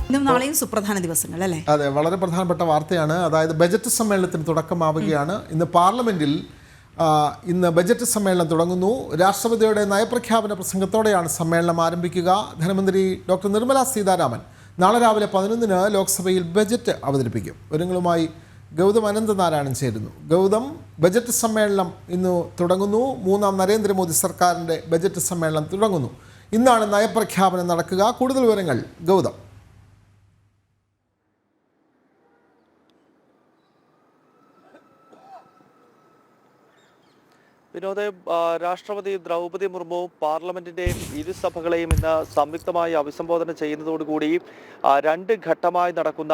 ഇന്നും നാളെയും സുപ്രധാന ദിവസങ്ങൾ അല്ലേ? അതെ, വളരെ പ്രധാനപ്പെട്ട വാർത്തയാണ്. അതായത് ബജറ്റ് സമ്മേളനത്തിന് തുടക്കമാവുകയാണ്. ഇന്ന് ബജറ്റ് സമ്മേളനം തുടങ്ങുന്നു. രാഷ്ട്രപതിയുടെ നയപ്രഖ്യാപന പ്രസംഗത്തോടെയാണ് സമ്മേളനം ആരംഭിക്കുക. ധനമന്ത്രി ഡോക്ടർ നിർമ്മല സീതാരാമൻ നാളെ രാവിലെ 11-ന് ലോക്സഭയിൽ ബജറ്റ് അവതരിപ്പിക്കും. വിവരങ്ങളുമായി ഗൗതം അനന്തനാരായണൻ ചേരുന്നു. ഗൗതം, ബജറ്റ് സമ്മേളനം ഇന്ന് തുടങ്ങുന്നു. മൂന്നാം നരേന്ദ്രമോദി സർക്കാരിൻ്റെ ബജറ്റ് സമ്മേളനം തുടങ്ങുന്നു. ഇന്നാണ് നയപ്രഖ്യാപനം നടക്കുക. കൂടുതൽ വിവരങ്ങൾ ഗൗതം. വിനോദ്, രാഷ്ട്രപതി ദ്രൗപദി മുർമു പാർലമെന്റിന്റെ ഇരുസഭകളെയും ഇന്ന് സംയുക്തമായി അഭിസംബോധന ചെയ്യുന്നതോടുകൂടി രണ്ട് ഘട്ടമായി നടക്കുന്ന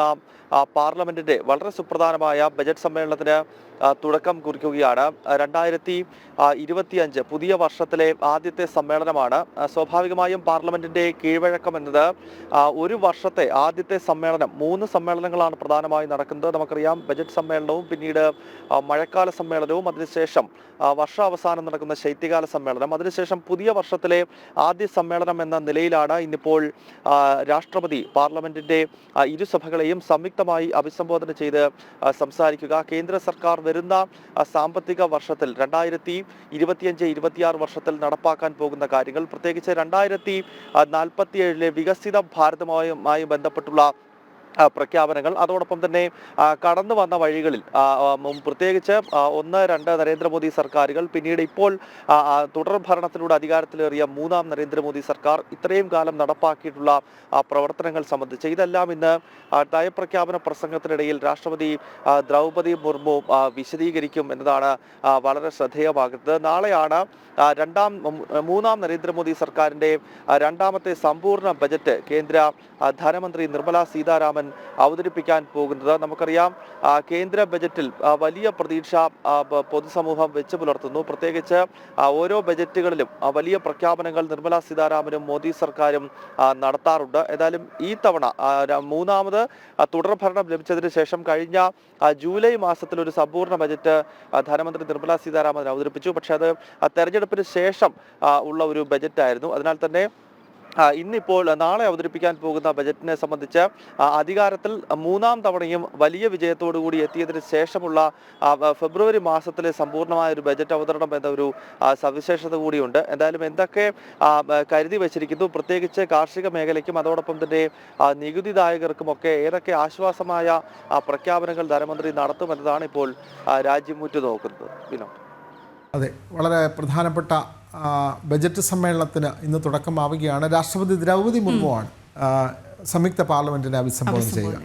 പാർലമെന്റിന്റെ വളരെ സുപ്രധാനമായ ബജറ്റ് സമ്മേളനത്തിന് തുടക്കം കുറിക്കുകയാണ്. 2025 പുതിയ വർഷത്തിലെ ആദ്യത്തെ സമ്മേളനമാണ്. സ്വാഭാവികമായും പാർലമെന്റിന്റെ കീഴ്വഴക്കം എന്നത് ഒരു വർഷത്തെ ആദ്യത്തെ സമ്മേളനം, 3 സമ്മേളനങ്ങളാണ് പ്രധാനമായി നടക്കുന്നത്. നമുക്കറിയാം, ബജറ്റ് സമ്മേളനവും പിന്നീട് മഴക്കാല സമ്മേളനവും അതിനുശേഷം വർഷാവസാനം നടക്കുന്ന ശൈത്യകാല സമ്മേളനം, അതിനുശേഷം പുതിയ വർഷത്തിലെ ആദ്യ സമ്മേളനം എന്ന നിലയിലാണ് ഇന്നിപ്പോൾ രാഷ്ട്രപതി പാർലമെന്റിന്റെ ഇരുസഭകളെയും സംയുക്തമായി അഭിസംബോധന ചെയ്ത് സംസാരിക്കുക. കേന്ദ്ര സർക്കാർ വരുന്ന സാമ്പത്തിക വർഷത്തിൽ 2025-26 വർഷത്തിൽ നടപ്പാക്കാൻ പോകുന്ന കാര്യങ്ങൾ, പ്രത്യേകിച്ച് 2047 വികസിത ഭാരതവുമായി ബന്ധപ്പെട്ടുള്ള പ്രഖ്യാപനങ്ങൾ, അതോടൊപ്പം തന്നെ കടന്നു വന്ന വഴികളിൽ പ്രത്യേകിച്ച് 1-2 നരേന്ദ്രമോദി സർക്കാരുകൾ, പിന്നീട് ഇപ്പോൾ തുടർ ഭരണത്തിലൂടെ അധികാരത്തിലേറിയ 3-ാം നരേന്ദ്രമോദി സർക്കാർ ഇത്രയും കാലം നടപ്പാക്കിയിട്ടുള്ള പ്രവർത്തനങ്ങൾ സംബന്ധിച്ച് ഇതെല്ലാം ഇന്ന് നയപ്രഖ്യാപന പ്രസംഗത്തിനിടയിൽ രാഷ്ട്രപതി ദ്രൗപദി മുർമു വിശദീകരിക്കും എന്നതാണ് വളരെ ശ്രദ്ധേയമാകുന്നത്. നാളെയാണ് 3-ാം നരേന്ദ്രമോദി സർക്കാരിൻ്റെ രണ്ടാമത്തെ സമ്പൂർണ്ണ ബജറ്റ് കേന്ദ്ര ധനമന്ത്രി നിർമ്മല സീതാരാമൻ അവതരിപ്പിക്കാൻ പോകുന്നത്. നമുക്കറിയാം, കേന്ദ്ര ബജറ്റിൽ വലിയ പ്രതീക്ഷ പൊതുസമൂഹം വെച്ച് പുലർത്തുന്നു. പ്രത്യേകിച്ച് ഓരോ ബജറ്റുകളിലും വലിയ പ്രഖ്യാപനങ്ങൾ നിർമ്മല സീതാരാമനും മോദി സർക്കാരും നടത്താറുണ്ട്. ഏതായാലും ഈ തവണ 3-ാമത് തുടർഭരണം ലഭിച്ചതിന് ശേഷം കഴിഞ്ഞ ജൂലൈ മാസത്തിൽ ഒരു സമ്പൂർണ്ണ ബജറ്റ് ധനമന്ത്രി നിർമ്മല സീതാരാമൻ അവതരിപ്പിച്ചു. പക്ഷേ അത് തെരഞ്ഞെടുപ്പിന് ശേഷം ഉള്ള ഒരു ബജറ്റായിരുന്നു. അതിനാൽ തന്നെ ഇന്നിപ്പോൾ നാളെ അവതരിപ്പിക്കാൻ പോകുന്ന ബജറ്റിനെ സംബന്ധിച്ച് അധികാരത്തിൽ 3-ാം തവണയും വലിയ വിജയത്തോടുകൂടി എത്തിയതിന് ശേഷമുള്ള ഫെബ്രുവരി മാസത്തിലെ സമ്പൂർണ്ണമായ ഒരു ബജറ്റ് അവതരണം എന്ന ഒരു സവിശേഷത കൂടിയുണ്ട്. എന്തായാലും എന്തൊക്കെ കരുതി വച്ചിരിക്കുന്നു, പ്രത്യേകിച്ച് കാർഷിക മേഖലയ്ക്കും അതോടൊപ്പം തന്നെ നികുതിദായകർക്കുമൊക്കെ ഏതൊക്കെ ആശ്വാസമായ പ്രഖ്യാപനങ്ങൾ ധനമന്ത്രി നടത്തുമെന്നതാണ് ഇപ്പോൾ രാജ്യം ഉറ്റുനോക്കുന്നത്. വിനോദ്, അതെ, വളരെ പ്രധാനപ്പെട്ട ബജറ്റ് സമ്മേളനത്തിന് ഇന്ന് തുടക്കമാവുകയാണ്. രാഷ്ട്രപതി ദ്രൗപദി മുർമുവാണ് സംയുക്ത പാർലമെന്റിനെ അഭിസംബോധന ചെയ്യുക.